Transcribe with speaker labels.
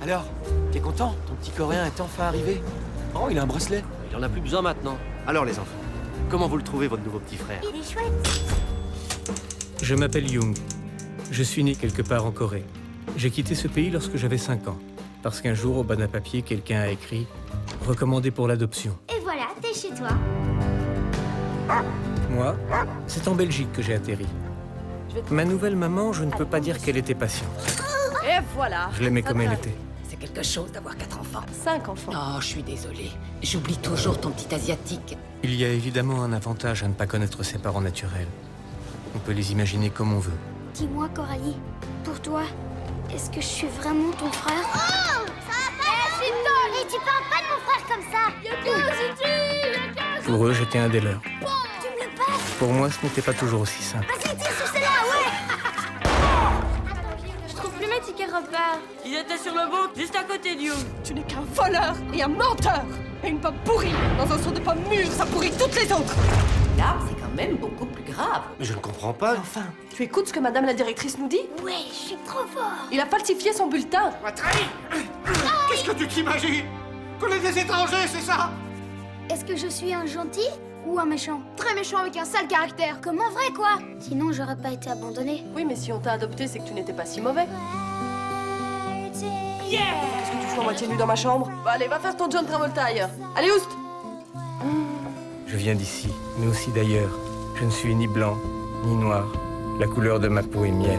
Speaker 1: Alors, t'es content? Ton petit coréen est enfin arrivé? Oh, il a un bracelet.
Speaker 2: Il en a plus besoin maintenant. Alors les enfants, comment vous le trouvez, votre nouveau petit frère?
Speaker 3: Il est chouette.
Speaker 4: Je m'appelle Young. Je suis né quelque part en Corée. J'ai quitté ce pays lorsque j'avais 5 ans. Parce qu'un jour, au bas d'un papier, quelqu'un a écrit « Recommandé pour l'adoption
Speaker 3: Et voilà, t'es chez toi. »
Speaker 4: Moi, c'est en Belgique que j'ai atterri. Ma nouvelle maman, je ne peux pas dire qu'elle était patiente.
Speaker 5: Et voilà.
Speaker 4: Je l'aimais comme elle était.
Speaker 6: C'est quelque chose d'avoir 4 enfants.
Speaker 5: 5 enfants.
Speaker 6: Oh, je suis désolée. J'oublie toujours ton petit asiatique.
Speaker 4: Il y a évidemment un avantage à ne pas connaître ses parents naturels. On peut les imaginer comme on veut.
Speaker 3: Dis-moi, Coralie, pour toi, est-ce que je suis vraiment ton frère? Oh, ça va pas, et tu parles pas de mon frère comme ça.
Speaker 4: Pour eux, j'étais un des leurs.
Speaker 3: Tu me le passes?
Speaker 4: Pour moi, ce n'était pas toujours aussi simple.
Speaker 3: Vas-y, tire sur celle-là, ouais.
Speaker 7: Je trouve plus mes tickets repas.
Speaker 5: Ils étaient sur le bout, juste à côté de You.
Speaker 8: Tu n'es qu'un voleur et un menteur. Et une pomme pourrie. Dans un seau de pommes mûres, ça pourrit toutes les autres.
Speaker 6: Là, c'est quand même beaucoup plus grave.
Speaker 2: Mais je ne comprends pas.
Speaker 8: Enfin, tu écoutes ce que madame la directrice nous dit?
Speaker 3: Ouais, je suis trop fort.
Speaker 8: Il a falsifié son bulletin.
Speaker 9: Qu'est-ce que tu t'imagines? Qu'on est des étrangers, c'est ça?
Speaker 3: Est-ce que je suis un gentil ou un méchant? Très méchant avec un sale caractère. Comme en vrai, quoi. Sinon, j'aurais pas été abandonnée.
Speaker 8: Oui, mais si on t'a adopté, c'est que tu n'étais pas si mauvais. Qu'est-ce que tu fous à moitié nu dans ma chambre? Bah, allez, va faire ton John Travolta ailleurs. Allez, oust!
Speaker 4: Je viens d'ici, mais aussi d'ailleurs. Je ne suis ni blanc, ni noir. La couleur de ma peau est miel.